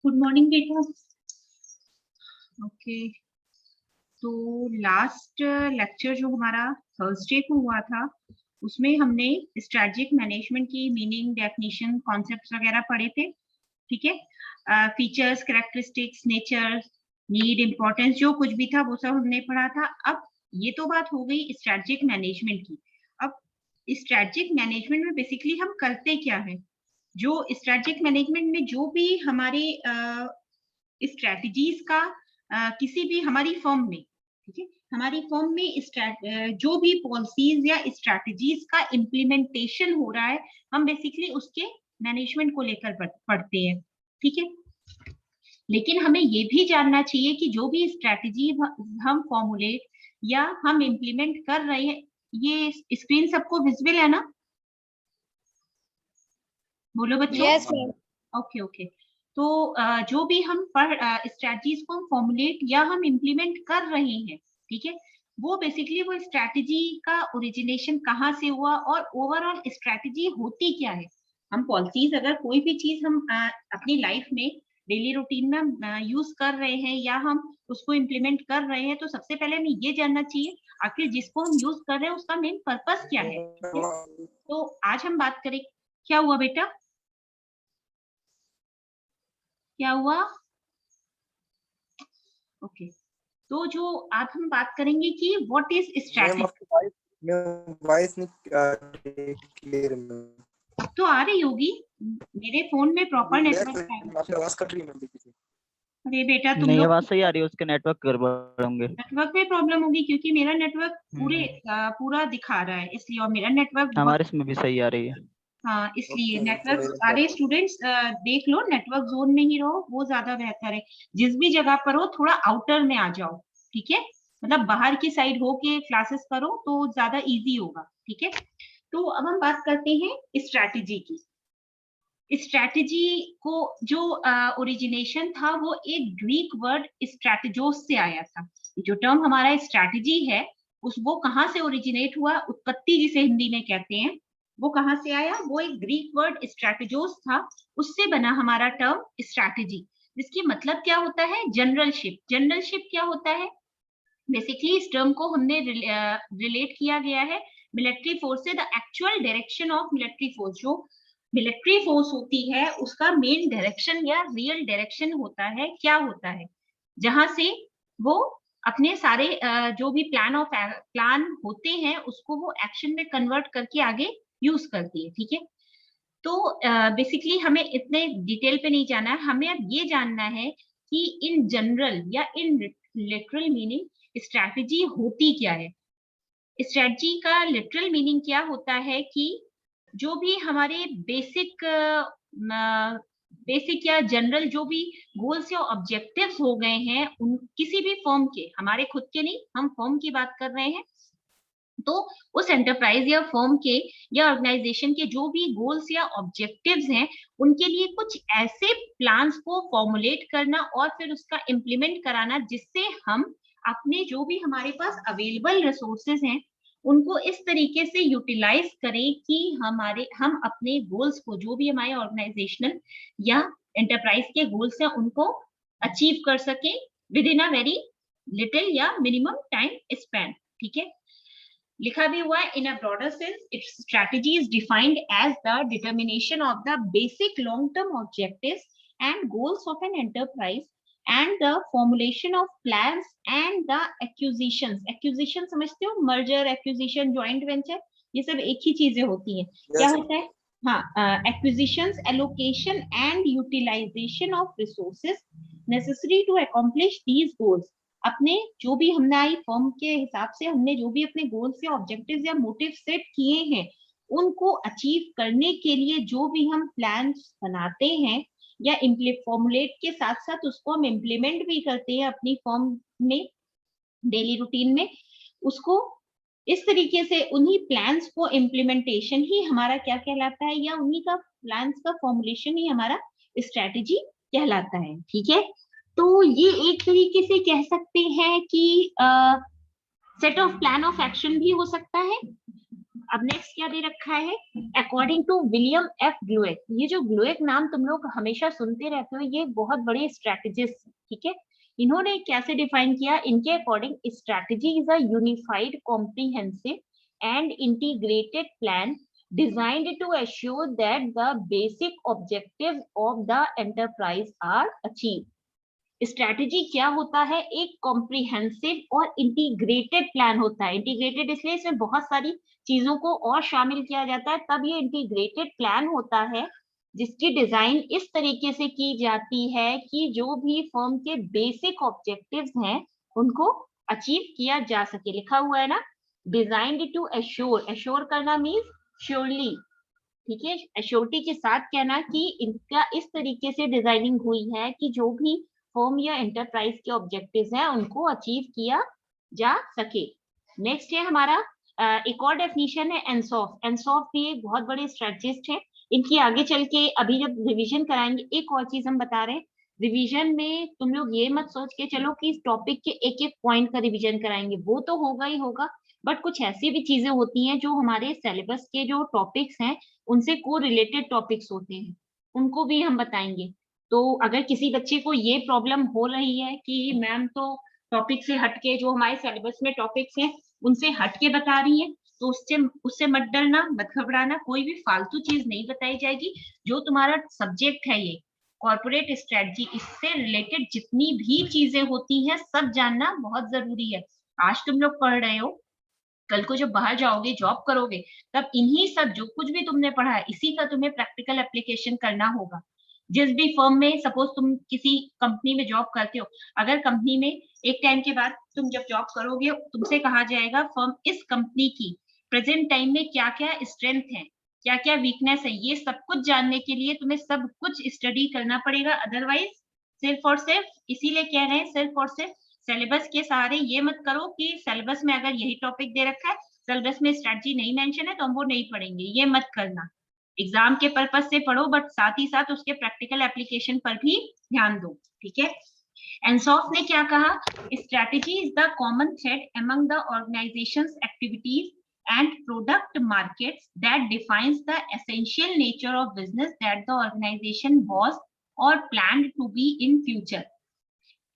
Good morning बेटा। Okay, तो last lecture जो हमारा थर्सडे को हुआ था उसमें हमने स्ट्रेटजिक मैनेजमेंट की मीनिंग, डेफिनेशन, कॉन्सेप्ट्स वगैरह पढ़े थे। ठीक है, features, characteristics, nature, need, importance, जो कुछ भी था वो सब हमने पढ़ा था। अब ये तो बात हो गई स्ट्रेटजिक मैनेजमेंट की। अब स्ट्रेटजिक मैनेजमेंट में बेसिकली हम करते क्या है? जो स्ट्रेटजिक मैनेजमेंट में जो भी हमारे स्ट्रेटजीज का किसी भी हमारी फर्म में, ठीक है, हमारी फर्म में जो भी पॉलिसीज या स्ट्रेटजीज का इम्प्लीमेंटेशन हो रहा है, हम बेसिकली उसके मैनेजमेंट को लेकर पढ़ते हैं। ठीक है, लेकिन हमें ये भी जानना चाहिए कि जो भी स्ट्रेटजी हम फॉर्मुलेट या हम इम्प्लीमेंट कर रहे हैं, ये स्क्रीन सबको विजिबल है ना? बोलो बच्चों। Yes ma'am. ओके ओके, तो जो भी हम स्ट्रेटजीज को हम फॉर्मुलेट या हम इम्प्लीमेंट कर रहे हैं, ठीक है, वो बेसिकली वो स्ट्रेटजी का ओरिजिनेशन कहाँ से हुआ और ओवरऑल स्ट्रेटजी होती क्या है। हम पॉलिसीज, अगर कोई भी चीज हम अपनी लाइफ में डेली रूटीन में यूज कर रहे हैं या हम उसको इम्प्लीमेंट कर रहे हैं, तो सबसे पहले हमें ये जानना चाहिए आखिर जिसको हम यूज कर रहे हैं उसका मेन पर्पस क्या है। ठीक है? तो आज हम बात करें, क्या हुआ बेटा, क्या हुआ? ओके, तो जो आज हम बात करेंगे कि व्हाट इज स्ट्रेटजी। वॉइस नहीं क्लियर है। अब तो आ रही होगी, मेरे फोन में प्रॉपर नेटवर्क है। आपकी आवाज कट रही है मैम बीच में। अरे बेटा तुम नहीं, लोग आवाज सही आ रही है, उसके नेटवर्क गड़बड़ होंगे। नेटवर्क में प्रॉब्लम होगी क्योंकि मेरा नेटवर्क पूरा दिखा रहा है, इसलिए, और मेरा नेटवर्क बहुत, हमारे इसमें भी सही आ रही है। हाँ इसलिए Okay, नेटवर्क, तो सारे स्टूडेंट्स देख लो, नेटवर्क जोन में ही रहो, वो ज्यादा बेहतर है। जिस भी जगह पर हो थोड़ा आउटर में आ जाओ, ठीक है, मतलब बाहर की साइड हो के क्लासेस करो तो ज्यादा इजी होगा। ठीक है, तो अब हम बात करते हैं स्ट्रैटेजी की। स्ट्रैटेजी को जो ओरिजिनेशन था वो एक ग्रीक वर्ड स्ट्रैटेजोस से आया था। जो टर्म हमारा स्ट्रैटेजी है वो कहाँ से ओरिजिनेट हुआ, उत्पत्ति जिसे हिंदी में कहते हैं, वो कहाँ से आया? वो एक ग्रीक वर्ड स्ट्रैटेजोस था, उससे बना हमारा टर्म स्ट्रैटेजी, जिसकी मतलब क्या होता है? जनरलशिप। जनरलशिप क्या होता है? बेसिकली इस टर्म को हमने रिलेट किया गया है मिलिट्री फोर्स से। The actual direction of military force, जो मिलिट्री फोर्स होती है उसका मेन डायरेक्शन या रियल डायरेक्शन होता है, क्या होता है, जहां से वो अपने सारे जो भी प्लान होते हैं उसको वो एक्शन में कन्वर्ट करके आगे यूज करती है। ठीक है, तो बेसिकली हमें इतने डिटेल पे नहीं जाना है, हमें अब ये जानना है कि इन जनरल या इन लिटरल मीनिंग स्ट्रैटेजी होती क्या है। स्ट्रैटेजी का लिटरल मीनिंग क्या होता है कि जो भी हमारे बेसिक या जनरल जो भी गोल्स या ऑब्जेक्टिव्स हो गए हैं उन किसी भी फर्म के, हमारे खुद के नहीं, हम फर्म की बात कर रहे हैं, तो उस एंटरप्राइज या फर्म के या ऑर्गेनाइजेशन के जो भी गोल्स या ऑब्जेक्टिव्स हैं, उनके लिए कुछ ऐसे प्लान्स को फॉर्मुलेट करना और फिर उसका इम्प्लीमेंट कराना जिससे हम अपने जो भी हमारे पास अवेलेबल रिसोर्सेज हैं उनको इस तरीके से यूटिलाइज करें कि हम अपने गोल्स को, जो भी हमारे ऑर्गेनाइजेशनल या एंटरप्राइज के गोल्स हैं, उनको अचीव कर सके within a very little या मिनिमम टाइम स्पैन। ठीक है, लिखा भी हुआ है, in a broader sense it's strategy is defined as the determination of the basic long term objectives and goals of an enterprise and the formulation of plans and the acquisitions. Acquisition समझते हो? Merger, acquisition, joint venture, ये सब एक ही चीजें होती हैं। क्या होता है? हाँ, acquisitions, allocation and utilization of resources necessary to accomplish these goals. अपने जो भी हमने आई फर्म के हिसाब से हमने जो भी अपने गोल्स या ऑब्जेक्टिव्स या मोटिव सेट किए हैं उनको अचीव करने के लिए जो भी हम प्लान्स बनाते हैं या फॉर्मुलेट के साथ साथ उसको हम इम्प्लीमेंट भी करते हैं अपनी फर्म में डेली रूटीन में, उसको इस तरीके से उन्हीं प्लान्स को इम्प्लीमेंटेशन ही हमारा क्या कहलाता है, या उन्हीं का प्लान्स का फॉर्मुलेशन ही हमारा स्ट्रेटेजी कहलाता है। ठीक है, तो ये एक तरीके से कह सकते हैं कि set of plan of action भी हो सकता है, अब नेक्स्ट क्या दे रखा है, अकॉर्डिंग टू विलियम एफ ग्लुएक। ये जो ग्लुएक नाम तुम लोग हमेशा सुनते रहते हो, ये बहुत बड़े स्ट्रेटेजिस्ट, ठीक है। इन्होंने कैसे डिफाइन किया, इनके according strategy is a unified comprehensive and integrated plan designed to assure that the basic objectives of the enterprise are achieved। Strategy क्या होता है, एक कॉम्प्रिहेंसिव और इंटीग्रेटेड प्लान होता है। इंटीग्रेटेड इसलिए इसमें बहुत सारी चीजों को और शामिल किया जाता है, तब ये इंटीग्रेटेड प्लान होता है, जिसकी डिजाइन इस तरीके से की जाती है कि जो भी फर्म के बेसिक ऑब्जेक्टिव्स हैं उनको अचीव किया जा सके। लिखा हुआ है ना, डिजाइन्ड टू एश्योर, एश्योर करना मीन्स श्योरली, ठीक है, एश्योरिटी के साथ कहना कि इनका इस तरीके से डिजाइनिंग हुई है कि जो भी फर्म या एंटरप्राइज के ऑब्जेक्टिव्स हैं उनको अचीव किया जा सके। नेक्स्ट है हमारा एक और डेफिनेशन है एनसॉफ। एनसॉफ भी एक बहुत बड़े स्ट्रेटजिस्ट है। इनकी आगे चल के अभी जब रिवीजन कराएंगे, एक और चीज हम बता रहे हैं, रिवीजन में तुम लोग ये मत सोच के चलो कि इस टॉपिक के एक एक पॉइंट का रिवीजन कराएंगे, वो तो होगा ही होगा, बट कुछ ऐसी भी चीजें होती हैं जो हमारे सिलेबस के जो टॉपिक्स हैं उनसे को रिलेटेड टॉपिक्स होते हैं, उनको भी हम बताएंगे। तो अगर किसी बच्चे को ये प्रॉब्लम हो रही है कि मैम तो टॉपिक से हटके जो हमारे सिलेबस में टॉपिक्स हैं उनसे हटके बता रही है, तो उससे मत डरना, मत घबराना, कोई भी फालतू चीज नहीं बताई जाएगी। जो तुम्हारा सब्जेक्ट है ये कॉर्पोरेट स्ट्रेटजी, इससे रिलेटेड जितनी भी चीजें होती हैं सब जानना बहुत जरूरी है। आज तुम लोग पढ़ रहे हो, कल को जब बाहर जाओगे जॉब करोगे तब इन्हीं सब जो कुछ भी तुमने पढ़ा है इसी का तुम्हें प्रैक्टिकल एप्लीकेशन करना होगा। जिस भी फर्म में, सपोज तुम किसी कंपनी में जॉब करते हो, अगर कंपनी में एक टाइम के बाद तुम जब जॉब करोगे तुमसे कहा जाएगा फर्म इस कंपनी की प्रेजेंट टाइम में क्या क्या स्ट्रेंथ है, क्या क्या वीकनेस है, ये सब कुछ जानने के लिए तुम्हें सब कुछ स्टडी करना पड़ेगा। अदरवाइज सिर्फ और सिर्फ, इसीलिए कह रहे हैं सिर्फ और सिर्फ सिलेबस के सहारे ये मत करो कि सिलेबस में अगर यही टॉपिक दे रखा है, सिलेबस में स्ट्रेटजी नहीं मेंशन है तो हम वो नहीं पढ़ेंगे, ये मत करना। एग्जाम के पर्पस से पढ़ो बट साथ ही साथ उसके प्रैक्टिकल एप्लीकेशन पर भी ध्यान दो, ठीक है। एनसॉफ ने क्या कहा, strategy is the common thread among the organisations activities and product markets that defines the essential nature of business that the organization was or planned to be in future।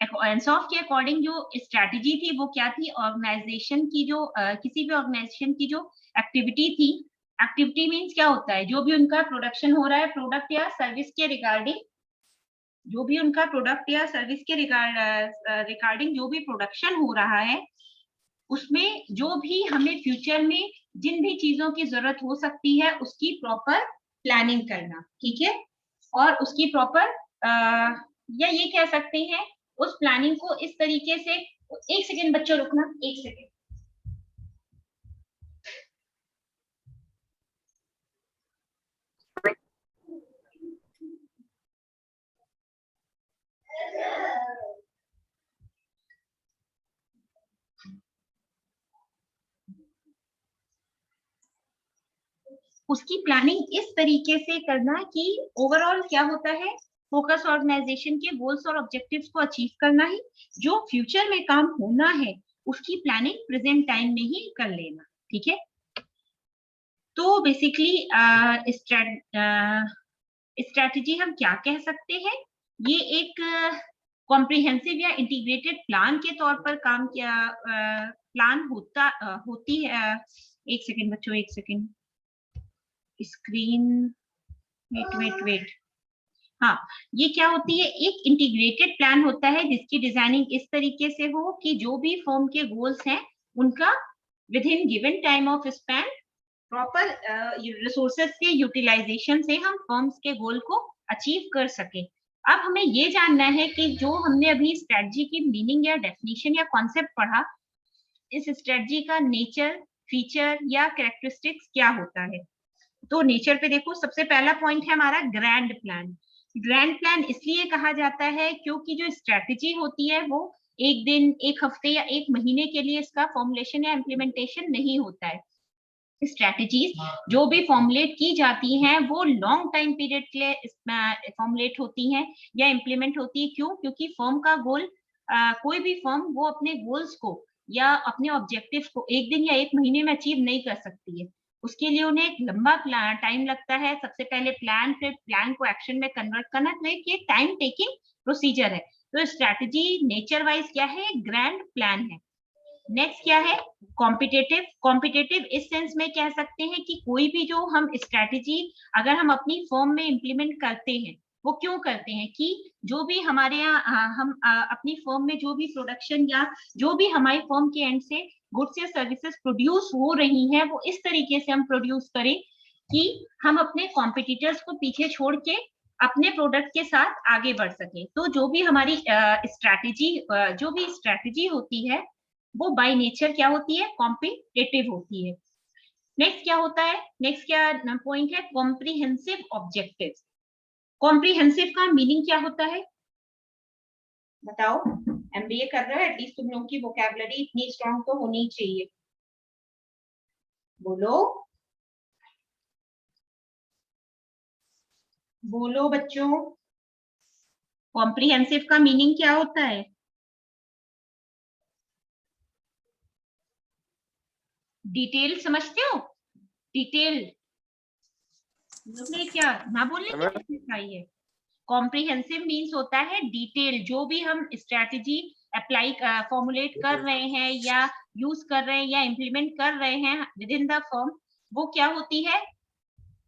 Ansoff के according जो strategy थी वो क्या थी, organisation की जो किसी भी ऑर्गेनाइजेशन की जो एक्टिविटी थी, एक्टिविटी मींस क्या होता है, जो भी उनका प्रोडक्शन हो रहा है प्रोडक्ट या सर्विस के रिगार्डिंग, जो भी उनका प्रोडक्ट या सर्विस के रिगार्डिंग जो भी प्रोडक्शन हो रहा है उसमें जो भी हमें फ्यूचर में जिन भी चीजों की जरूरत हो सकती है उसकी प्रॉपर प्लानिंग करना, ठीक है। और उसकी प्रॉपर या ये कह सकते हैं उस प्लानिंग को इस तरीके से, एक सेकेंड बच्चों रुकना, एक सेकेंड। उसकी प्लानिंग इस तरीके से करना कि ओवरऑल क्या होता है, फोकस ऑर्गेनाइजेशन के गोल्स और ऑब्जेक्टिव्स को अचीव करना ही, जो फ्यूचर में काम होना है उसकी प्लानिंग प्रेजेंट टाइम में ही कर लेना, ठीक है। तो बेसिकली स्ट्रेटजी हम क्या कह सकते हैं, ये एक कॉम्प्रिहेंसिव या इंटीग्रेटेड प्लान के तौर पर काम किया प्लान होती है। एक सेकेंड बच्चों, एक सेकेंड, स्क्रीन, वेट, हाँ, ये क्या होती है, एक इंटीग्रेटेड प्लान होता है जिसकी डिजाइनिंग इस तरीके से हो कि जो भी फर्म के गोल्स हैं उनका with in given time of span proper resources के यूटिलाइजेशन से हम फर्म्स के गोल को अचीव कर सके। अब हमें ये जानना है कि जो हमने अभी स्ट्रेटजी की मीनिंग या डेफिनेशन या कॉन्सेप्ट पढ़ा, इस स्ट्रेटजी का नेचर, फीचर या कैरेक्टरिस्टिक्स क्या होता है। तो नेचर पे देखो, सबसे पहला पॉइंट है हमारा ग्रैंड प्लान। ग्रैंड प्लान इसलिए कहा जाता है क्योंकि जो स्ट्रेटजी होती है वो एक दिन, एक हफ्ते या एक महीने के लिए इसका फॉर्मुलेशन या इम्प्लीमेंटेशन नहीं होता है। स्ट्रेटजीज जो भी फॉर्मुलेट की जाती हैं वो लॉन्ग टाइम पीरियड के लिए फॉर्मुलेट होती हैं या इम्प्लीमेंट होती है। क्यों? क्योंकि फर्म का गोल, कोई भी फर्म वो अपने गोल्स को या अपने ऑब्जेक्टिव्स को एक दिन या एक महीने में अचीव नहीं कर सकती है। उसके लिए उन्हें एक लंबा टाइम लगता है। सबसे पहले प्लान, फिर प्लान को एक्शन में कन्वर्ट करना, तो एक ये टाइम टेकिंग प्रोसीजर है। तो स्ट्रैटेजी नेचर वाइज क्या है, ग्रैंड प्लान है। नेक्स्ट क्या है, कॉम्पिटेटिव। कॉम्पिटेटिव इस सेंस में कह सकते हैं कि कोई भी जो हम स्ट्रैटेजी अगर हम अपनी फर्म में इम्प्लीमेंट करते हैं, वो क्यों करते हैं कि जो भी हमारे यहाँ हम अपनी फर्म में जो भी प्रोडक्शन या जो भी हमारी फर्म के एंड से गुड्स या सर्विसेज प्रोड्यूस हो रही हैं, वो इस तरीके से हम प्रोड्यूस करें कि हम अपने कॉम्पिटिटर्स को पीछे छोड़ के अपने प्रोडक्ट के साथ आगे बढ़ सके। तो जो भी हमारी स्ट्रैटेजी होती है वो बाय नेचर क्या होती है, कॉम्पिटिटिव होती है। नेक्स्ट क्या होता है, नेक्स्ट क्या पॉइंट है, कॉम्प्रिहेंसिव ऑब्जेक्टिव। कॉम्प्रिहेंसिव का मीनिंग क्या होता है बताओ, एमबीए कर रहे हो, एटलीस्ट तुम लोगों की वोकैबुलरी इतनी स्ट्रांग तो होनी चाहिए, बोलो बोलो बच्चों, कॉम्प्रिहेंसिव का मीनिंग क्या होता है? डिटेल समझते हो, डिटेल क्या ना बोलने की सिखाई है। कॉम्प्रिहेंसिव मीन्स होता है डिटेल, जो भी हम स्ट्रैटेजी अप्लाई फॉर्मुलेट कर रहे हैं या यूज कर रहे हैं या इम्प्लीमेंट कर रहे हैं विद इन द फॉर्म, वो क्या होती है,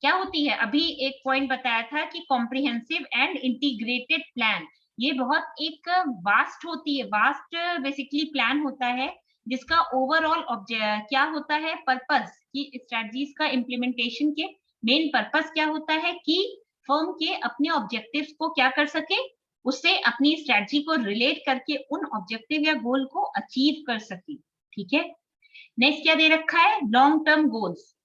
क्या होती है। अभी एक पॉइंट बताया था कि कॉम्प्रिहेंसिव एंड इंटीग्रेटेड प्लान, ये बहुत एक वास्ट होती है, वास्ट बेसिकली प्लान होता है जिसका ओवरऑल क्या होता है, पर्पस की स्ट्रेटजीज का इम्प्लीमेंटेशन के मेन पर्पस क्या होता है कि फर्म के अपने ऑब्जेक्टिव्स को क्या कर सके, उससे अपनी स्ट्रेटजी को रिलेट करके उन ऑब्जेक्टिव या गोल को अचीव कर सके। ठीक है, नेक्स्ट क्या दे रखा है, लॉन्ग टर्म गोल्स।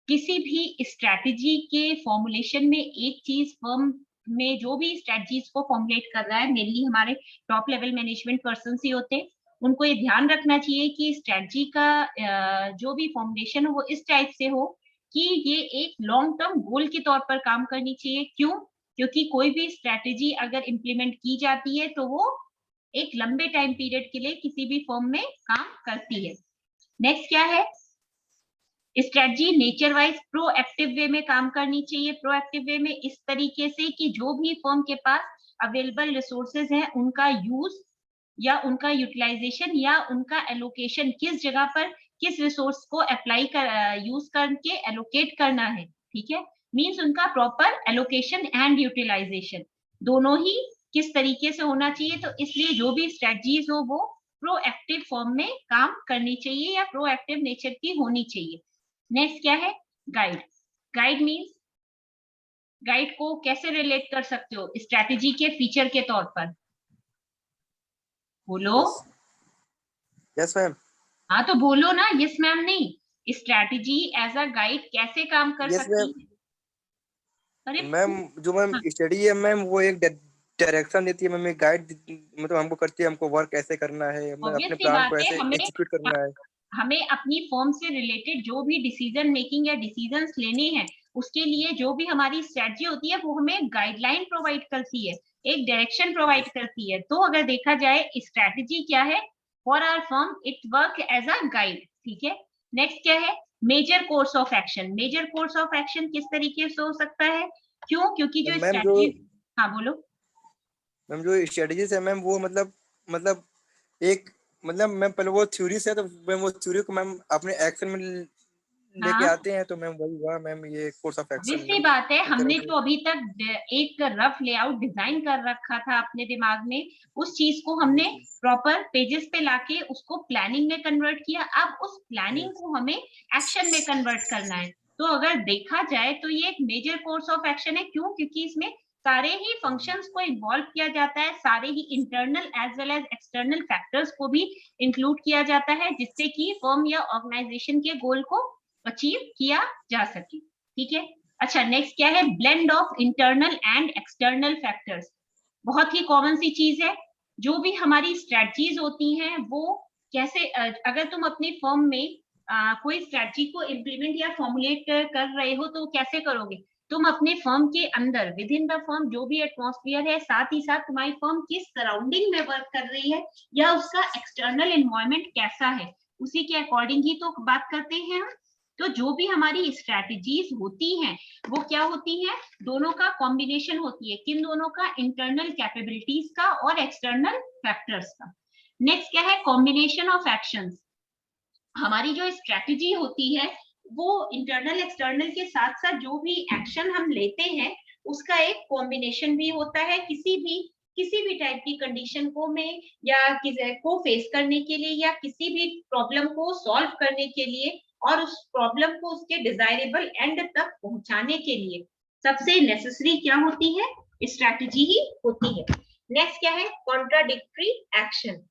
किसी भी स्ट्रैटेजी के फॉर्मुलेशन में एक चीज, फर्म में जो भी स्ट्रैटेजीज को फॉर्मुलेट कर रहा है, मेनली हमारे टॉप लेवल मैनेजमेंट पर्सन ही होते हैं, उनको ये ध्यान रखना चाहिए कि स्ट्रैटेजी का जो भी फॉर्मुलेशन हो वो इस टाइप से हो कि ये एक लॉन्ग टर्म गोल के तौर पर काम करनी चाहिए। क्यों? क्योंकि कोई भी स्ट्रैटेजी अगर इम्प्लीमेंट की जाती है तो वो एक लंबे टाइम पीरियड के लिए किसी भी फर्म में काम करती है। नेक्स्ट क्या है, स्ट्रेटजी नेचर वाइज प्रोएक्टिव वे में काम करनी चाहिए। प्रोएक्टिव वे में इस तरीके से कि जो भी फर्म के पास अवेलेबल रिसोर्सेज हैं उनका यूज या उनका यूटिलाइजेशन या उनका एलोकेशन किस जगह पर किस रिसोर्स को अप्लाई कर यूज करके एलोकेट करना है। ठीक है, मींस उनका प्रॉपर एलोकेशन एंड यूटिलाइजेशन दोनों ही किस तरीके से होना चाहिए। तो इसलिए जो भी स्ट्रेटजीज हो वो प्रोएक्टिव फॉर्म में काम करनी चाहिए या प्रोएक्टिव नेचर की होनी चाहिए। नेक्स्ट क्या है, गाइड। गाइड मींस, गाइड को कैसे रिलेट कर सकते हो स्ट्रेटेजी के फीचर के तौर पर, बोलो। Yes ma'am. हाँ तो बोलो ना, यस मैम नहीं, स्ट्रेटेजी एज अ गाइड कैसे काम कर सकती है? अरे मैम जो मैम स्टडी है मैम वो एक डायरेक्शन देती है मैम, एक गाइड मतलब हमको करती है, हमको वर्क कैसे करना है, अपने प्लान को ऐसे एग्जीक्यूट करना है। हमें अपनी फर्म से रिलेटेड जो भी डिसीजन मेकिंग या डिसीजंस लेने हैं उसके लिए जो भी हमारी स्ट्रेटजी होती है वो हमें गाइडलाइन प्रोवाइड करती है, एक डायरेक्शन प्रोवाइड करती है। तो अगर देखा जाए स्ट्रेटजी क्या है for our firm, it work as a guide. ठीक है, नेक्स्ट क्या है, major course of action. Major course of action किस तरीके से हो सकता है, क्यों? क्योंकि जो मैम जो स्ट्रेटजी, हाँ बोलो मैम, जो स्ट्रेटजीज है मैम वो मतलब एक मतलब मैम पहले वो थ्योरी से है, तो मैम वो थ्योरी को मैम अपने एक्शन में लेके हाँ आते हैं, तो मैम वही हुआ मैम ये course of action obviously ma'am बात है, एक तरह हमने से। तो अभी तक एक रफ लेआउट डिजाइन कर रखा था अपने दिमाग में, उस चीज को हमने प्रॉपर पेजेस पे लाके उसको प्लानिंग में कन्वर्ट किया। अब उस प्लानिंग को हमें एक्शन में कन्वर्ट करना है। तो अगर देखा जाए तो ये एक मेजर कोर्स ऑफ एक्शन है। क्यों? क्योंकि इसमें सारे ही फंक्शंस को इन्वॉल्व किया जाता है, सारे ही internal as well as external factors को भी इंक्लूड किया जाता है, जिससे कि फर्म या ऑर्गेनाइजेशन के गोल को अचीव किया जा सके। ठीक है, अच्छा नेक्स्ट क्या है, blend of internal and external factors. बहुत ही कॉमन सी चीज है, जो भी हमारी स्ट्रेटजीज होती हैं वो कैसे अगर तुम अपनी फर्म में कोई स्ट्रेटजी को इम्प्लीमेंट या फॉर्मुलेट कर रहे हो तो कैसे करोगे, तुम अपने फर्म के अंदर विद इन द फर्म जो भी एटमॉस्फेयर है, साथ ही साथ तुम्हारी फर्म किस सराउंडिंग में वर्क कर रही है या उसका एक्सटर्नल एनवायरनमेंट कैसा है, उसी के अकॉर्डिंग ही तो बात करते हैं हम। तो जो भी हमारी स्ट्रैटेजीज होती हैं वो क्या होती हैं, दोनों का कॉम्बिनेशन होती है। किन दोनों का, इंटरनल कैपेबिलिटीज का और एक्सटर्नल फैक्टर्स का। नेक्स्ट क्या है, कॉम्बिनेशन ऑफ एक्शंस। हमारी जो स्ट्रैटेजी होती है वो इंटरनल एक्सटर्नल के साथ साथ जो भी एक्शन हम लेते हैं उसका एक कॉम्बिनेशन भी होता है। किसी भी टाइप की कंडीशन को में या को फेस करने के लिए या किसी भी प्रॉब्लम को सॉल्व करने के लिए और उस प्रॉब्लम को उसके डिजायरेबल एंड तक पहुंचाने के लिए सबसे नेसेसरी क्या होती है, स्ट्रैटेजी ही होती है। नेक्स्ट क्या है, कॉन्ट्राडिक्टरी एक्शन।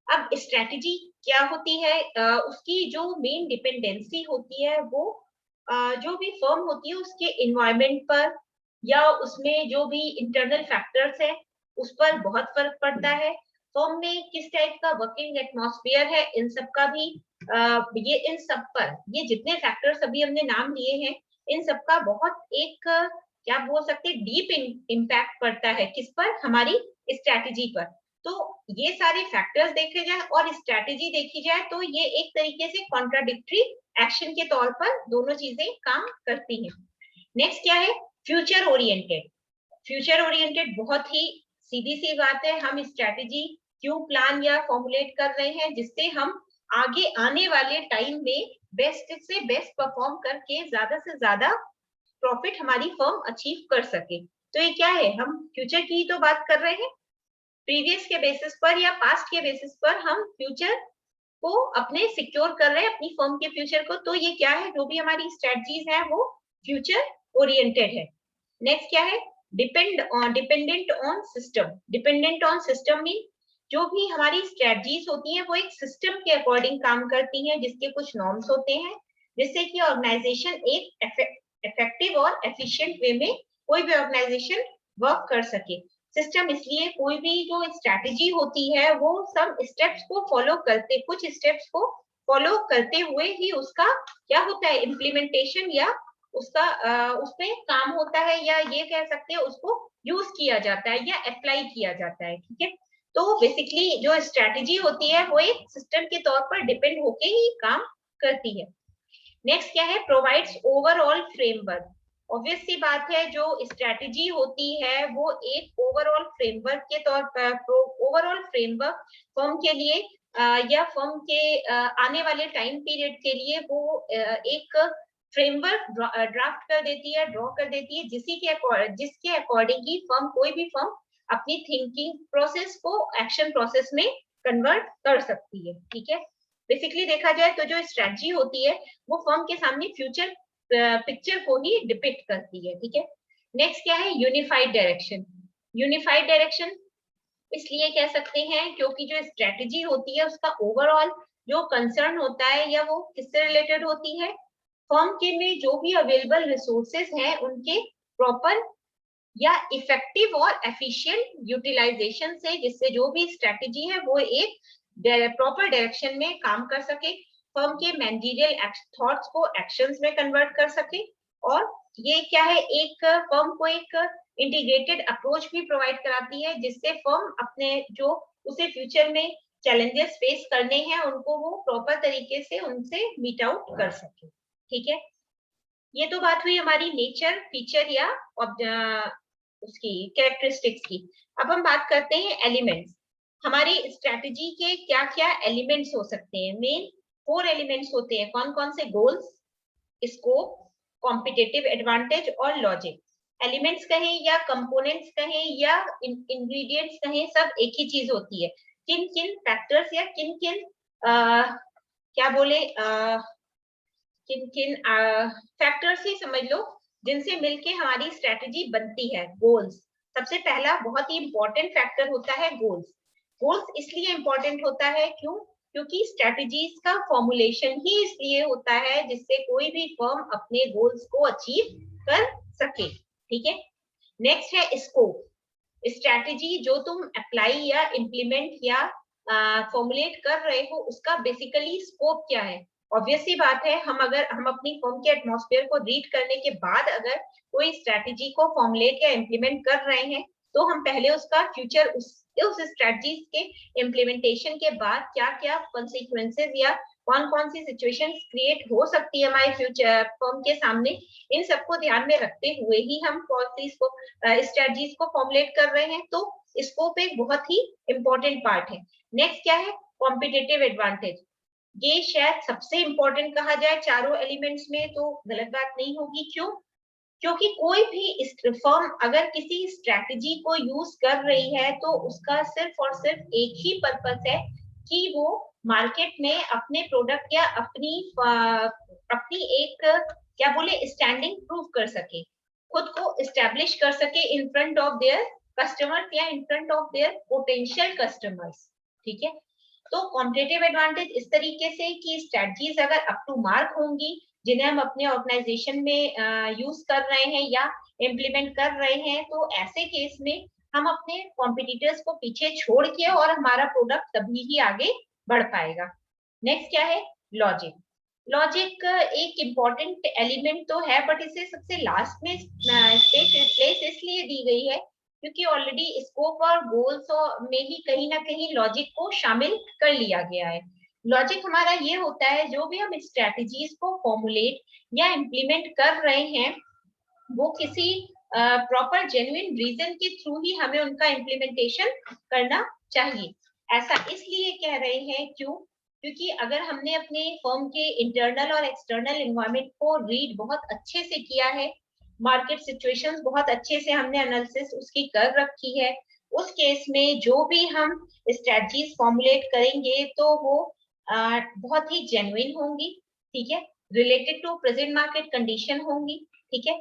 अब स्ट्रैटेजी क्या होती है, उसकी जो मेन डिपेंडेंसी होती है वो जो भी फर्म होती है उसके इन्वायरमेंट पर या उसमें जो भी इंटरनल फैक्टर्स है उस पर बहुत फर्क पड़ता है। फर्म में किस टाइप का वर्किंग एटमॉस्फेयर है, इन सब का भी इन सब पर, ये जितने फैक्टर्स अभी हमने नाम लिए हैं इन सब का बहुत एक क्या बोल सकते हैं डीप इम्पैक्ट पड़ता है किस पर, हमारी स्ट्रैटेजी पर। तो ये सारे फैक्टर्स देखे जाए और स्ट्रैटेजी देखी जाए तो ये एक तरीके से कॉन्ट्राडिक्टरी एक्शन के तौर पर दोनों चीजें काम करती हैं। नेक्स्ट क्या है, फ्यूचर ओरिएंटेड। फ्यूचर ओरिएंटेड बहुत ही सीधी सी बात है, हम स्ट्रैटेजी क्यों प्लान या फॉर्मुलेट कर रहे हैं, जिससे हम आगे आने वाले टाइम में बेस्ट से बेस्ट परफॉर्म करके ज्यादा से ज्यादा प्रॉफिट हमारी फर्म अचीव कर सके। तो ये क्या है, हम फ्यूचर की तो बात कर रहे हैं, प्रीवियस के बेसिस पर या पास्ट के बेसिस पर हम फ्यूचर को अपने सिक्योर कर रहे हैं, अपनी फर्म के फ्यूचर को। तो ये क्या है, जो भी हमारी स्ट्रेटजीज है वो फ्यूचर ओरिएंटेड है। नेक्स्ट क्या है, dependent on system. Dependent on system mean जो भी हमारी स्ट्रेटजीज होती हैं वो एक सिस्टम के अकॉर्डिंग काम करती हैं, जिसके कुछ नॉर्म्स होते हैं, जिससे कि ऑर्गेनाइजेशन एक इफेक्टिव और एफिशिएंट वे में कोई भी ऑर्गेनाइजेशन वर्क कर सके। सिस्टम इसलिए, कोई भी जो स्ट्रैटेजी होती है वो सब स्टेप्स को फॉलो करते, कुछ स्टेप्स को फॉलो करते हुए ही उसका क्या होता है, इम्प्लीमेंटेशन या उसका उसमें काम होता है, या ये कह सकते हैं उसको यूज किया जाता है या अप्लाई किया जाता है। ठीक है, तो बेसिकली जो स्ट्रैटेजी होती है वो एक सिस्टम के तौर पर डिपेंड होके ही काम करती है। नेक्स्ट क्या है, प्रोवाइड्स ओवरऑल फ्रेमवर्क। ऑब्वियस सी बात है, जो स्ट्रैटेजी होती है वो एक ओवरऑल फ्रेमवर्क के तौर पर, ओवरऑल फ्रेमवर्क फर्म के लिए या फर्म के आने वाले टाइम पीरियड के लिए वो एक फ्रेमवर्क ड्राफ्ट कर देती है, ड्रॉ कर देती है, जिसके अकॉर्डिंग ही फर्म, कोई भी फर्म अपनी थिंकिंग प्रोसेस को एक्शन प्रोसेस में कन्वर्ट कर सकती है। ठीक है, बेसिकली देखा जाए तो जो स्ट्रैटेजी होती है वो फर्म के सामने फ्यूचर पिक्चर को ही डिपिक्ट करती है। ठीक है, नेक्स्ट क्या है, यूनिफाइड डायरेक्शन। यूनिफाइड डायरेक्शन इसलिए कह सकते हैं क्योंकि जो स्ट्रैटेजी होती है उसका ओवरऑल जो कंसर्न होता है या वो किससे रिलेटेड होती है, फर्म के में जो भी अवेलेबल रिसोर्सेज हैं उनके प्रॉपर या इफेक्टिव और एफिशिएंट यूटिलाइजेशन से, जिससे जो भी स्ट्रैटेजी है वो एक प्रॉपर डायरेक्शन में काम कर सके, फर्म के मैनेजरियल थॉट्स को एक्शंस में कन्वर्ट कर सके। और ये क्या है, एक फर्म को एक इंटीग्रेटेड अप्रोच भी प्रोवाइड कराती है, जिससे फर्म अपने जो उसे फ्यूचर में चैलेंजेस फेस करने हैं उनको वो प्रॉपर तरीके से उनसे मीट आउट कर सके। ठीक है, ये तो बात हुई हमारी नेचर, फीचर या उसकी कैरेक्टरिस्टिक्स की। अब हम बात करते हैं एलिमेंट्स। हमारी स्ट्रैटेजी के क्या क्या एलिमेंट्स हो सकते हैं, मेन 4 एलिमेंट्स होते हैं। कौन कौन से, गोल्स, स्कोप, कॉम्पिटिटिव एडवांटेज और लॉजिक। एलिमेंट्स कहें या कंपोनेंट्स कहें या इंग्रेडिएंट्स कहें, सब एक ही चीज होती है। किन किन फैक्टर्स या किन किन क्या बोले किन किन फैक्टर्स ही समझ लो जिनसे मिलके हमारी स्ट्रैटेजी बनती है। गोल्स सबसे पहला बहुत ही इंपॉर्टेंट फैक्टर होता है गोल्स। गोल्स इसलिए इंपॉर्टेंट होता है क्योंकि स्ट्रैटेजीज का फॉर्मुलेशन ही इसलिए होता है जिससे कोई भी फर्म अपने गोल्स को अचीव कर सके। ठीक है, नेक्स्ट है स्कोप। स्ट्रैटेजी जो तुम अप्लाई या इम्प्लीमेंट या फॉर्मुलेट कर रहे हो उसका बेसिकली स्कोप क्या है। ऑब्वियस सी बात है, हम अपनी फर्म के एटमॉस्फेयर को रीड करने के बाद अगर कोई स्ट्रैटेजी को फॉर्मुलेट या इम्प्लीमेंट कर रहे हैं तो हम पहले उसका फ्यूचर उस स्ट्रैटेजीज के इम्प्लीमेंटेशन के बाद क्या क्या कॉन्सिक्वेंसेस या कौन कौन सी सिचुएशंस क्रिएट हो सकती है हमारे फ्यूचर फर्म के सामने, इन सबको ध्यान में रखते हुए ही हम पॉलिसीज को स्ट्रेटजीज को फॉर्मुलेट कर रहे हैं। तो स्कोप एक बहुत ही इंपॉर्टेंट पार्ट है। नेक्स्ट क्या है, कॉम्पिटिटिव एडवांटेज। ये शायद सबसे इंपॉर्टेंट कहा जाए चारों एलिमेंट्स में तो गलत बात नहीं होगी। क्यों? क्योंकि कोई भी फर्म अगर किसी स्ट्रेटजी को यूज कर रही है तो उसका सिर्फ और सिर्फ एक ही पर्पस है कि वो मार्केट में अपने प्रोडक्ट या अपनी एक क्या बोले स्टैंडिंग प्रूव कर सके, खुद को एस्टेब्लिश कर सके in front of their customers या in front of their potential customers. ठीक है, तो कॉम्पिटिटिव एडवांटेज इस तरीके से कि स्ट्रेटजीज अगर अप टू मार्क होंगी जिन्हें हम अपने ऑर्गेनाइजेशन में यूज कर रहे हैं या इम्प्लीमेंट कर रहे हैं, तो ऐसे केस में हम अपने कॉम्पिटिटर्स को पीछे छोड़ के और हमारा प्रोडक्ट तभी ही आगे बढ़ पाएगा। नेक्स्ट क्या है, लॉजिक। लॉजिक एक इम्पॉर्टेंट एलिमेंट तो है बट इसे सबसे लास्ट में प्लेस इसलिए दी गई है क्योंकि ऑलरेडी स्कोप और गोल्स में ही कहीं ना कहीं लॉजिक को शामिल कर लिया गया है। लॉजिक हमारा ये होता है जो भी हम स्ट्रेटजीज को फॉर्मुलेट या इम्प्लीमेंट कर रहे हैं वो किसी प्रॉपर जेन्युइन रीजन के थ्रू ही हमें उनका इम्प्लीमेंटेशन करना चाहिए। ऐसा इसलिए कह रहे हैं क्योंकि अगर हमने अपने फर्म के इंटरनल और एक्सटर्नल एनवायरनमेंट को रीड बहुत अच्छे से किया है, मार्केट सिचुएशंस बहुत अच्छे से हमने एनालिसिस उसकी कर रखी है, उस केस में जो भी हम स्ट्रेटजीज फॉर्मुलेट करेंगे तो वो बहुत ही जेन्युइन होंगी। ठीक है, related to present market condition होंगी। ठीक है,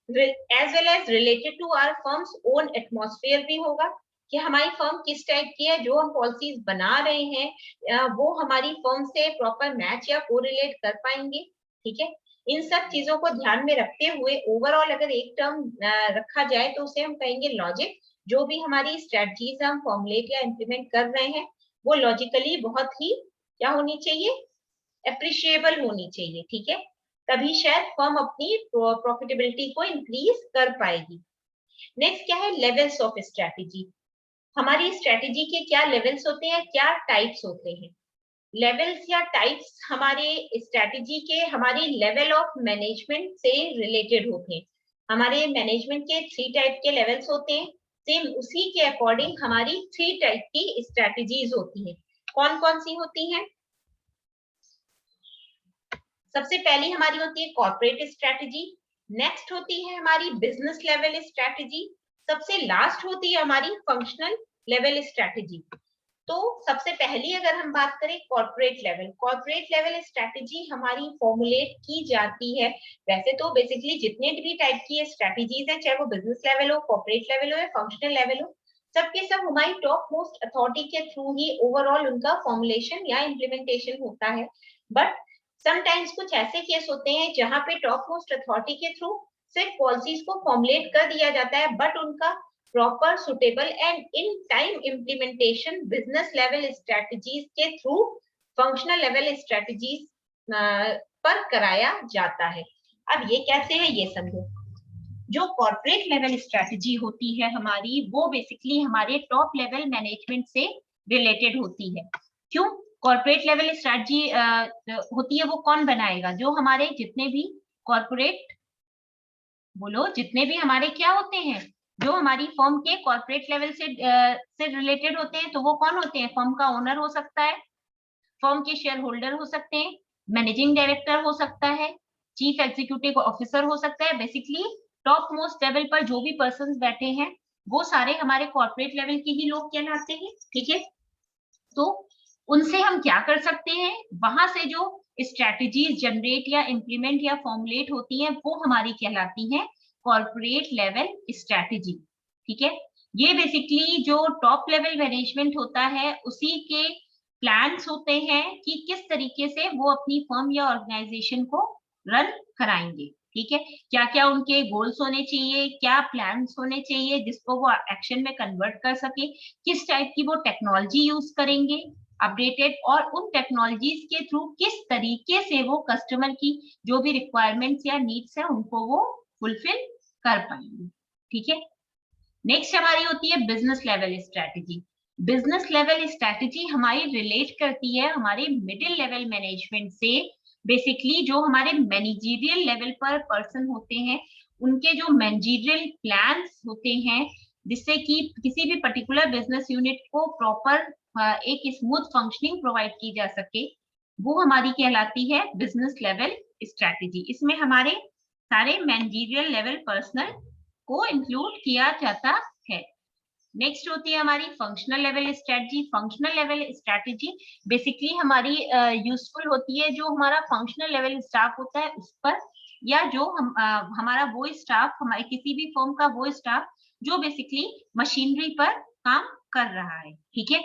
as well as related to our firm's own atmosphere भी होगा कि हमारी फर्म किस टाइप की है, जो हम पॉलिसीज बना रहे हैं वो हमारी फर्म से प्रॉपर मैच या कोरिलेट कर पाएंगे। ठीक है, इन सब चीजों को ध्यान में रखते हुए ओवरऑल अगर एक टर्म रखा जाए तो उसे हम कहेंगे लॉजिक। जो भी हमारी स्ट्रेटजीज हम फॉर्मुलेट या इम्प्लीमेंट कर रहे हैं वो लॉजिकली बहुत ही क्या होनी चाहिए, एप्रिशिएबल होनी चाहिए। ठीक है, तभी शायद फर्म अपनी प्रॉफिटेबिलिटी को इंक्रीज कर पाएगी। नेक्स्ट क्या है, लेवल्स ऑफ स्ट्रेटजी। हमारी स्ट्रेटजी के क्या लेवल्स होते हैं, क्या टाइप्स होते हैं। लेवल्स या टाइप्स हमारे स्ट्रेटजी के हमारी लेवल ऑफ मैनेजमेंट से रिलेटेड होते हैं। हमारे मैनेजमेंट के 3 टाइप के लेवल्स होते हैं, सेम उसी के अकॉर्डिंग हमारी 3 टाइप की स्ट्रेटजीज होती हैं। कौन कौन सी होती हैं? सबसे पहली हमारी होती है कॉर्पोरेट स्ट्रेटजी, नेक्स्ट होती है हमारी बिजनेस लेवल स्ट्रेटजी, सबसे लास्ट होती है हमारी फंक्शनल लेवल स्ट्रेटजी। तो सबसे पहली अगर हम बात करें कॉर्पोरेट लेवल स्ट्रेटजी हमारी फॉर्मुलेट की जाती है। वैसे तो बेसिकली जितने भी टाइप की स्ट्रेटजीज है, चाहे वो बिजनेस लेवल हो, कॉर्पोरेट लेवल हो या फंक्शनल लेवल हो, सबके सब हमारी टॉप मोस्ट अथॉरिटी के थ्रू ही ओवरऑल उनका फॉर्मुलेशन या इम्प्लीमेंटेशन होता है। बट समटाइम्स कुछ ऐसे केस होते हैं जहां पे टॉप मोस्ट अथॉरिटी के थ्रू सिर्फ पॉलिसीज को फॉर्मुलेट कर दिया जाता है बट उनका proper suitable and in time implementation business level strategies के थ्रू फंक्शनल लेवल स्ट्रेटजीज पर कराया जाता है। अब ये कैसे है ये समझो। जो कॉर्पोरेट लेवल स्ट्रेटजी होती है हमारी, वो बेसिकली हमारे टॉप लेवल मैनेजमेंट से रिलेटेड होती है। क्यों कॉर्पोरेट लेवल स्ट्रेटजी होती है, वो कौन बनाएगा? जो हमारे जितने भी कॉर्पोरेट, बोलो, जितने भी हमारे क्या होते हैं, जो हमारी फर्म के कॉर्पोरेट लेवल से रिलेटेड होते हैं, तो वो कौन होते हैं? फर्म का ओनर हो सकता है, फर्म के शेयर होल्डर हो सकते हैं, मैनेजिंग डायरेक्टर हो सकता है, चीफ एग्जीक्यूटिव ऑफिसर हो सकता है। बेसिकली टॉप मोस्ट लेवल पर जो भी पर्सन बैठे हैं वो सारे हमारे कॉर्पोरेट लेवल के ही लोग कहलाते हैं। ठीक है, तो उनसे हम क्या कर सकते हैं, वहां से जो स्ट्रेटजीज जनरेट या इम्प्लीमेंट या फॉर्मुलेट होती हैं वो हमारी कहलाती हैं कॉर्पोरेट लेवल स्ट्रेटजी। ठीक है, ये बेसिकली जो टॉप लेवल मैनेजमेंट होता है उसी के प्लान्स होते हैं कि किस तरीके से वो अपनी फर्म या ऑर्गेनाइजेशन को रन कराएंगे। ठीक है, क्या क्या उनके गोल्स होने चाहिए, क्या प्लान्स होने चाहिए जिसको वो एक्शन में कन्वर्ट कर सके, किस टाइप की वो टेक्नोलॉजी यूज करेंगे अपडेटेड, और उन टेक्नोलॉजीज के थ्रू किस तरीके से वो कस्टमर की जो भी रिक्वायरमेंट्स या नीड्स है उनको वो फुलफिल कर पाएंगे। ठीक है, नेक्स्ट हमारी होती है business level strategy. Business level strategy हमारी रिलेट करती है हमारे मिडिल लेवल मैनेजमेंट से। बेसिकली जो हमारे मैनेजरियल लेवल पर पर्सन होते हैं उनके जो मैनेजरियल प्लान्स होते हैं, जिससे कि किसी भी पर्टिकुलर बिजनेस यूनिट को प्रॉपर एक स्मूथ फंक्शनिंग प्रोवाइड की जा सके, वो हमारी कहलाती है बिजनेस लेवल स्ट्रैटेजी। इसमें हमारे सारे मैनेजरियल लेवल पर्सनल को इंक्लूड किया जाता है। नेक्स्ट होती है हमारी functional level strategy. Functional level strategy basically हमारी यूजफुल होती है जो हमारा फंक्शनल लेवल स्टाफ होता है उस पर, या जो हमारा वो स्टाफ, हमारे किसी भी फर्म का वो स्टाफ जो बेसिकली मशीनरी पर काम कर रहा है। ठीक है,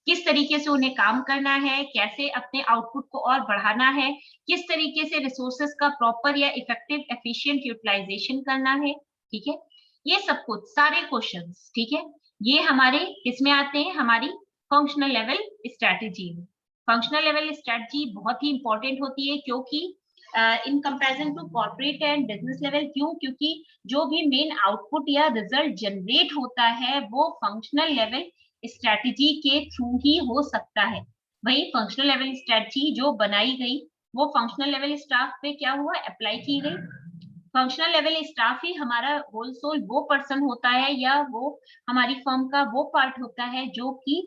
किस तरीके से उन्हें काम करना है, कैसे अपने आउटपुट को और बढ़ाना है, किस तरीके से रिसोर्सेस का प्रॉपर या इफेक्टिव एफिशिएंट यूटिलाइजेशन करना है। ठीक है, ये सब कुछ सारे क्वेश्चंस, ठीक है, ये हमारे इसमें आते हैं हमारी फंक्शनल लेवल स्ट्रैटेजी में। फंक्शनल लेवल स्ट्रैटेजी बहुत ही इंपॉर्टेंट होती है क्योंकि in comparison to corporate and business level, क्यों? क्योंकि जो भी मेन आउटपुट या रिजल्ट जनरेट होता है वो फंक्शनल लेवल स्ट्रैटेजी के थ्रू ही हो सकता है। वही फंक्शनल लेवल स्ट्रैटेजी जो बनाई गई वो फंक्शनल लेवल स्टाफ पे क्या हुआ, अप्लाई की गई। फंक्शनल लेवल स्टाफ ही हमारा होल सोल वो पर्सन होता है या वो हमारी फर्म का वो पार्ट होता है जो कि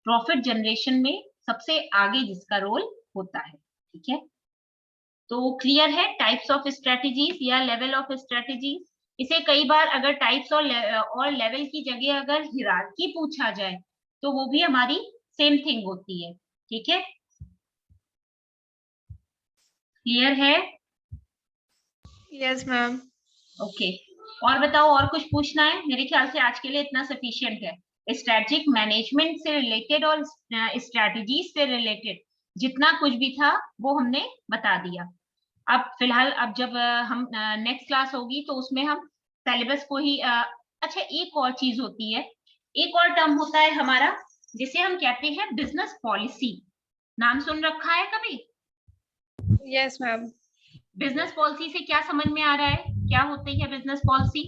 प्रॉफिट जनरेशन में सबसे आगे जिसका रोल होता है। ठीक है, तो क्लियर है टाइप्स ऑफ स्ट्रेटेजीज या लेवल ऑफ स्ट्रेटेजीज। इसे कई बार अगर टाइप्स और लेवल की जगह अगर हिरार्की पूछा जाए तो वो भी हमारी सेम थिंग होती है। ठीक है, क्लियर है? Yes ma'am. ओके, और बताओ, और कुछ पूछना है? मेरे ख्याल से आज के लिए इतना सफिशिएंट है। स्ट्रेटेजिक मैनेजमेंट से रिलेटेड और स्ट्रेटजीज से रिलेटेड जितना कुछ भी था वो हमने बता दिया। अब फिलहाल अब जब हम नेक्स्ट क्लास होगी तो उसमें हम सिलेबस को ही अच्छा, एक और चीज होती है, एक और टर्म होता है हमारा जिसे हम कहते हैं बिजनेस पॉलिसी। नाम सुन रखा है कभी? Yes ma'am. बिजनेस पॉलिसी से क्या समझ में आ रहा है, क्या होती है बिजनेस पॉलिसी?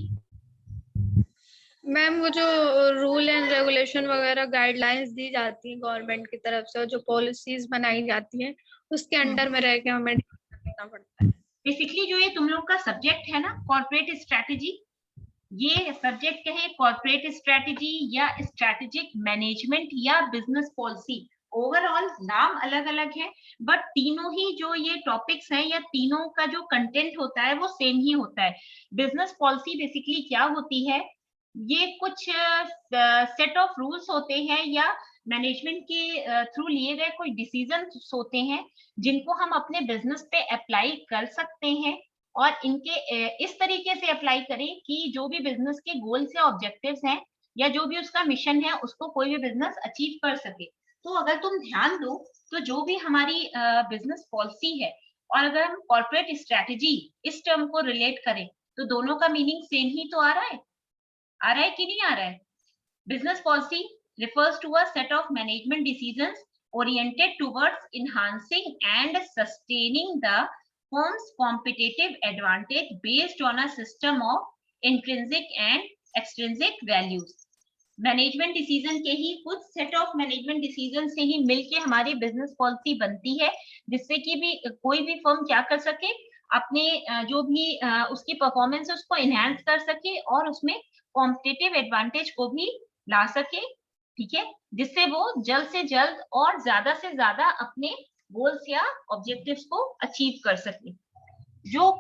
मैम वो जो रूल एंड रेगुलेशन वगैरह गाइडलाइंस दी जाती है गवर्नमेंट की तरफ से और जो पॉलिसीज बनाई जाती है उसके अंडर में रह के हमें करना पड़ता है। बेसिकली जो ये तुम लोग का सब्जेक्ट है ना, कॉर्पोरेट स्ट्रेटेजी, ये सब्जेक्ट है कॉर्पोरेट स्ट्रेटेजी या स्ट्रेटेजिक मैनेजमेंट या बिजनेस पॉलिसी। ओवरऑल नाम अलग अलग है बट तीनों ही जो ये टॉपिक्स हैं या तीनों का जो कंटेंट होता है वो सेम ही होता है। बिजनेस पॉलिसी बेसिकली क्या होती है, ये कुछ सेट ऑफ रूल्स होते हैं या मैनेजमेंट के थ्रू लिए गए कोई डिसीजन होते हैं जिनको हम अपने बिजनेस पे अप्लाई कर सकते हैं और इनके इस तरीके से अप्लाई करें कि जो भी बिजनेस के गोल्स या ऑब्जेक्टिव्स हैं या जो भी उसका मिशन है उसको कोई भी बिजनेस अचीव कर सके। तो अगर तुम ध्यान दो तो जो भी हमारी बिजनेस पॉलिसी है और अगर हम कॉर्पोरेट स्ट्रेटेजी इस टर्म को रिलेट करें तो दोनों का मीनिंग सेम ही तो आ रहा है। आ रहा है कि नहीं आ रहा है? Business policy refers to a set of management decisions oriented towards enhancing and sustaining the firm's competitive advantage based on a system of intrinsic and extrinsic values. Management decision के ही कुछ सेट ऑफ मैनेजमेंट डिसीजन से ही मिलके हमारी business policy बनती है जिससे कि भी कोई भी फर्म क्या कर सके, अपने जो भी उसकी परफॉर्मेंस है उसको एनहांस कर सके और उसमें कॉम्पिटिटिव एडवांटेज को भी ला सके। ठीक है, जिससे वो जल्द से जल्द और ज्यादा से ज्यादा अपने गोल्स या ऑब्जेक्टिव्स को अचीव कर सके। जो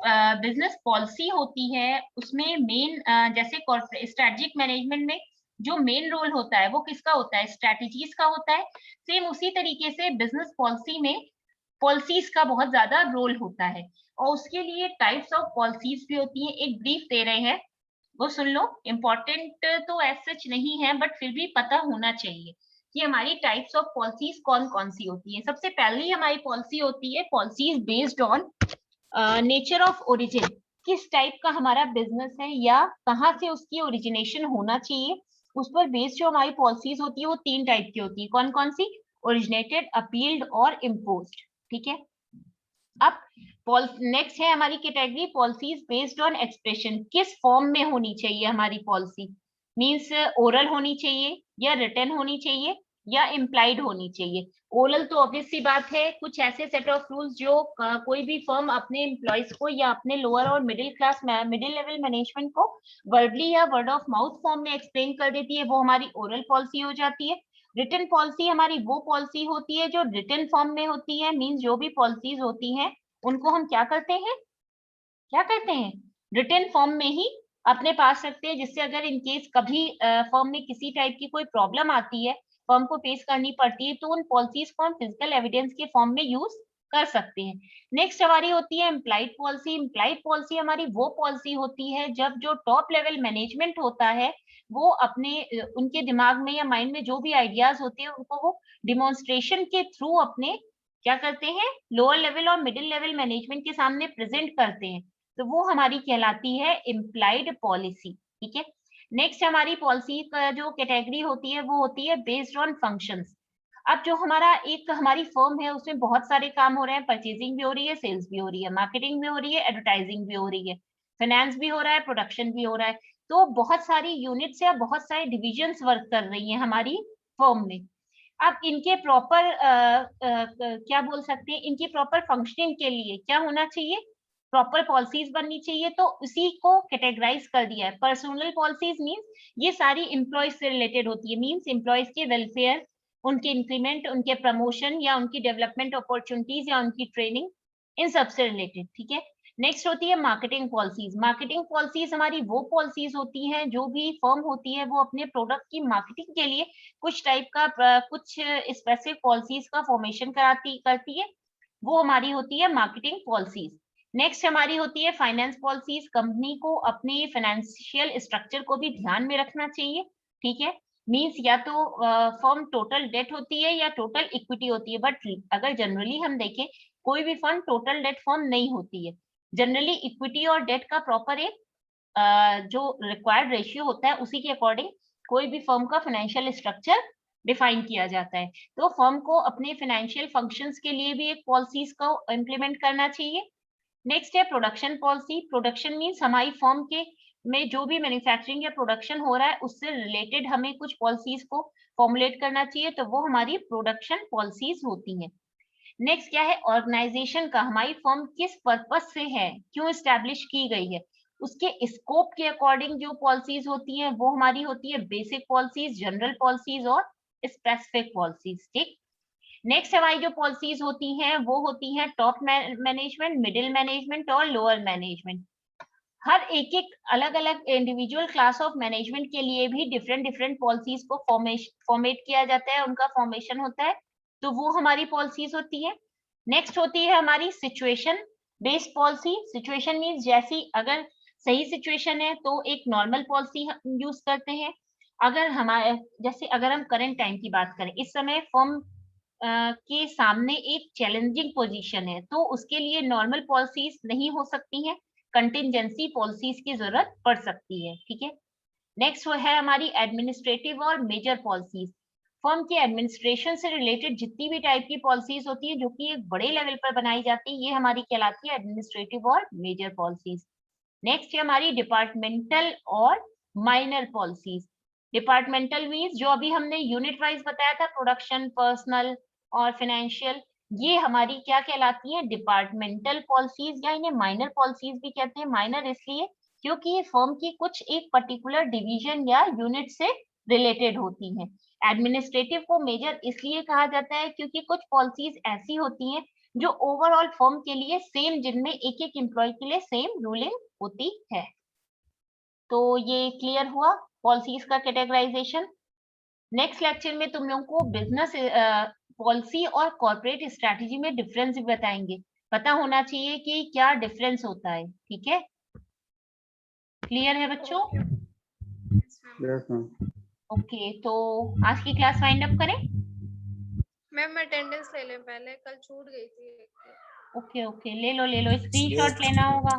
बिजनेस पॉलिसी होती है उसमें मेन जैसे स्ट्रेटेजिक मैनेजमेंट में जो मेन रोल होता है वो किसका होता है, स्ट्रेटजीज का होता है। सेम उसी तरीके से बिजनेस पॉलिसी में पॉलिसीज का बहुत ज्यादा रोल होता है और उसके लिए टाइप्स ऑफ पॉलिसीज भी होती है। एक ब्रीफ दे रहे हैं वो सुन लो, इम्पोर्टेंट तो एज सच नहीं है बट फिर भी पता होना चाहिए कि हमारी टाइप्स ऑफ पॉलिसीज कौन कौन सी होती है। सबसे पहली हमारी पॉलिसी होती है policies based on nature of origin, किस टाइप का हमारा बिजनेस है या कहाँ से उसकी ओरिजिनेशन होना चाहिए, उस पर बेस्ड जो हमारी पॉलिसीज होती है वो 3 टाइप की होती है। कौन कौन सी? ओरिजिनेटेड, अपील्ड और इम्पोज्ड। ठीक है, अब नेक्स्ट है हमारी category policies based on expression, किस फॉर्म में होनी चाहिए हमारी पॉलिसी, मींस ओरल होनी चाहिए, या रिटन होनी चाहिए या इम्प्लाइड होनी चाहिए? ओरल तो ऑब्वियस सी बात है, कुछ ऐसे सेट ऑफ रूल्स जो कोई भी फर्म अपने एम्प्लॉयज को या अपने लोअर और मिडिल लेवल मैनेजमेंट को वर्बली या वर्ड ऑफ माउथ फॉर्म में एक्सप्लेन कर देती है, वो हमारी ओरल पॉलिसी हो जाती है। रिटन पॉलिसी हमारी वो पॉलिसी होती है जो रिटन फॉर्म में होती है, मीन्स जो भी पॉलिसीज होती हैं उनको हम क्या करते हैं रिटन फॉर्म में ही अपने पास रखते हैं, जिससे अगर इन केस कभी फर्म में किसी टाइप की कोई प्रॉब्लम आती है, फर्म को फेस करनी पड़ती है, तो उन पॉलिसीज को हम फिजिकल एविडेंस के फॉर्म में यूज कर सकते हैं। नेक्स्ट हमारी होती है इम्प्लाइड पॉलिसी। इम्प्लाइड पॉलिसी हमारी वो पॉलिसी होती है जब जो टॉप लेवल मैनेजमेंट होता है वो अपने उनके दिमाग में या माइंड में जो भी आइडियाज होते हैं उनको वो डिमॉन्स्ट्रेशन के थ्रू अपने क्या करते हैं, लोअर लेवल और मिडिल लेवल मैनेजमेंट के सामने प्रेजेंट करते हैं, तो वो हमारी कहलाती है इम्प्लाइड पॉलिसी। ठीक है, नेक्स्ट हमारी पॉलिसी का जो कैटेगरी होती है वो होती है बेस्ड ऑन फंक्शंस। अब जो हमारी फर्म है उसमें बहुत सारे काम हो रहे हैं, परचेजिंग भी हो रही है, सेल्स भी हो रही है, मार्केटिंग भी हो रही है, एडवर्टाइजिंग भी हो रही है, फाइनेंस भी हो रहा है, प्रोडक्शन भी हो रहा है, तो बहुत सारी यूनिट्स या बहुत सारे डिविजन्स वर्क कर रही हैं हमारी फर्म में। अब इनके प्रॉपर क्या बोल सकते हैं, इनकी प्रॉपर फंक्शनिंग के लिए क्या होना चाहिए, प्रॉपर पॉलिसीज बननी चाहिए, तो उसी को कैटेगराइज कर दिया है। पर्सनल पॉलिसीज मींस ये सारी एम्प्लॉयज से रिलेटेड होती है, मींस एम्प्लॉयज के वेलफेयर, उनके इंक्रीमेंट, उनके प्रमोशन या उनकी डेवलपमेंट अपॉर्चुनिटीज या उनकी ट्रेनिंग, इन सब से रिलेटेड। ठीक है, नेक्स्ट होती है मार्केटिंग पॉलिसीज। मार्केटिंग पॉलिसीज हमारी वो पॉलिसीज होती हैं जो भी फर्म होती है वो अपने प्रोडक्ट की मार्केटिंग के लिए कुछ टाइप का कुछ स्पेसिफिक पॉलिसीज का फॉर्मेशन करती है, वो हमारी होती है मार्केटिंग पॉलिसीज। नेक्स्ट हमारी होती है फाइनेंस पॉलिसीज। कंपनी को अपने फाइनेंशियल स्ट्रक्चर को भी ध्यान में रखना चाहिए। ठीक है, मींस या तो फर्म टोटल डेट होती है या टोटल इक्विटी होती है, बट अगर जनरली हम देखें कोई भी फर्म टोटल डेट फर्म नहीं होती है। जनरली इक्विटी और डेट का प्रॉपर एक जो रिक्वायर्ड रेशियो होता है उसी के अकॉर्डिंग कोई भी फर्म का फाइनेंशियल स्ट्रक्चर डिफाइन किया जाता है। तो फर्म को अपने फाइनेंशियल फंक्शंस के लिए भी एक पॉलिसीज को इम्प्लीमेंट करना चाहिए। नेक्स्ट है प्रोडक्शन पॉलिसी। प्रोडक्शन मीन्स हमारी फर्म के में जो भी मैन्युफैक्चरिंग या प्रोडक्शन हो रहा है उससे रिलेटेड हमें कुछ पॉलिसीज को फॉर्मुलेट करना चाहिए, तो वो हमारी प्रोडक्शन पॉलिसीज होती हैं। नेक्स्ट क्या है, ऑर्गेनाइजेशन का हमारी फर्म किस पर्पज से है, क्यों एस्टेब्लिश की गई है, उसके स्कोप के अकॉर्डिंग जो पॉलिसीज होती हैं वो हमारी होती है बेसिक पॉलिसीज, जनरल पॉलिसीज और स्पेसिफिक पॉलिसीज। ठीक, नेक्स्ट हमारी जो पॉलिसीज होती हैं वो होती हैं टॉप मैनेजमेंट, मिडिल मैनेजमेंट और लोअर मैनेजमेंट। हर एक अलग अलग इंडिविजुअल क्लास ऑफ मैनेजमेंट के लिए भी डिफरेंट पॉलिसीज को फॉर्मेट किया जाता है, उनका फॉर्मेशन होता है, तो वो हमारी पॉलिसीज होती है। नेक्स्ट होती है हमारी situation based policy. Situation means जैसी अगर सही सिचुएशन है तो एक नॉर्मल पॉलिसी यूज करते हैं। अगर हमारे जैसे अगर हम करंट टाइम की बात करें, इस समय फर्म के सामने एक चैलेंजिंग पोजीशन है, तो उसके लिए नॉर्मल पॉलिसीज नहीं हो सकती हैं, कंटिजेंसी पॉलिसीज की जरूरत पड़ सकती है। ठीक है, नेक्स्ट वो है हमारी एडमिनिस्ट्रेटिव और मेजर पॉलिसीज। फर्म के एडमिनिस्ट्रेशन से रिलेटेड जितनी भी टाइप की पॉलिसीज होती है जो कि एक बड़े लेवल पर बनाई जाती है, ये हमारी कहलाती है एडमिनिस्ट्रेटिव और मेजर पॉलिसीज। नेक्स्ट है हमारी डिपार्टमेंटल और माइनर पॉलिसीज। डिपार्टमेंटल मीन्स जो अभी हमने यूनिट वाइज बताया था, प्रोडक्शन, पर्सनल और फाइनेंशियल, ये हमारी क्या कहलाती है, डिपार्टमेंटल पॉलिसीज, या इन्हें माइनर पॉलिसीज भी कहते हैं। माइनर इसलिए क्योंकि ये फर्म की कुछ एक पर्टिकुलर डिवीजन या यूनिट से रिलेटेड होती हैं। एडमिनिस्ट्रेटिव को मेजर इसलिए कहा जाता है क्योंकि कुछ पॉलिसीज ऐसी होती हैं जो ओवरऑल फर्म के लिए सेम, जिनमें एक एक एम्प्लॉय के लिए सेम रूलिंग होती है। तो ये क्लियर हुआ पॉलिसीज का कैटेगराइजेशन। नेक्स्ट लेक्चर में तुम लोगों को बिजनेस पॉलिसी और कॉर्पोरेट स्ट्रेटजी में डिफरेंस भी बताएंगे। पता होना चाहिए कि क्या डिफरेंस होता है। ठीक है, क्लियर है बच्चों? ओके, तो आज की क्लास वाइंड अप करें। मैम अटेंडेंस ले लें पहले, कल छूट गई थी। ओके ओके, ले लो, स्क्रीनशॉट लेना होगा।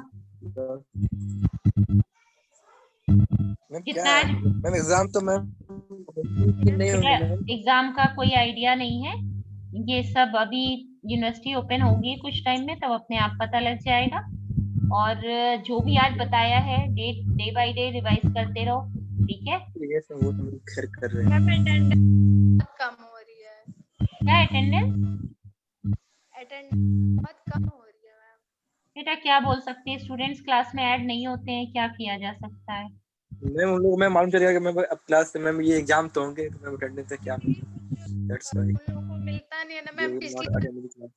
कितना मैम एग्जाम तो मैम नहीं होंगे। एग्जाम का कोई आइडिया नहीं है, ये सब अभी यूनिवर्सिटी ओपन होगी कुछ टाइम में, तब अपने आप पता लग जाएगा। और जो भी आज बताया है डे बाय डे रिवाइज करते रहो। ठीक है? यस मैम, वो तो हम खैर कर रहे हैं। मैम अटेंडेंस कम हो रही है, क्या अटेंडेंस? अटेंडेंस बहुत कम हो रही है मैम। बेटा क्या बोल सकते हैं, स्टूडेंट्स क्लास में ऐड नहीं होते हैं, क्या किया जा सकता है? मैम उन लोग मैं मालूम चलेगा कि मैम अब क्लास में मैम ये एग्जाम तो होंगे, तो मैम अटेंडेंस से क्या दैट्स व्हाई उन लोगों को मिलता नहीं है ना मैम, ये पिछली नॉट अटेंडिंग क्लास।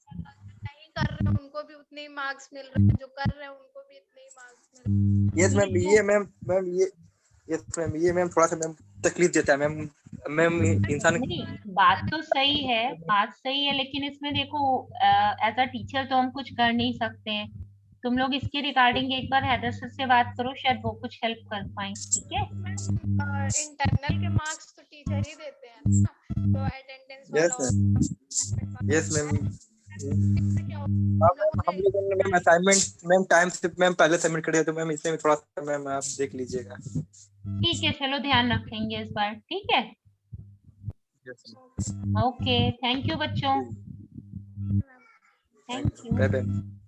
नहीं कर रहे हैं उनको भी उतने ही मार्क्स मिल रहे हैं, जो कर रहे हैं उनको भी इतने ही मार्क्स मिल रहे हैं। यस मैम, ये मैम ये यस मैम, ये मैम थोड़ा सा मैम तकलीफ देता है मैम। मैम इंसान नहीं, बात तो सही है, बात सही है, लेकिन इसमें देखो एज अ टीचर तो हम कुछ कर नहीं सकते हैं। तुम लोग इसके रिगार्डिंग एक बार हैदर सर से बात करो, शायद वो कुछ हेल्प कर पाए। ठीक है? इंटरनल के मार्क्स तो टीचर ही देते हैं ना, तो अटेंडेंस वाला यस मैम, क्या होता है हम लोगों ने मैम असाइनमेंट मैम टाइम से मैम पहले सबमिट कर दिया, तो मैम इसमें भी थोड़ा सा मैम आप देख लीजिएगा। ठीक है, चलो ध्यान रखेंगे इस बार। ठीक है? यस ओके, थैंक यू बच्चों, ma'am, thank you. Bye bye.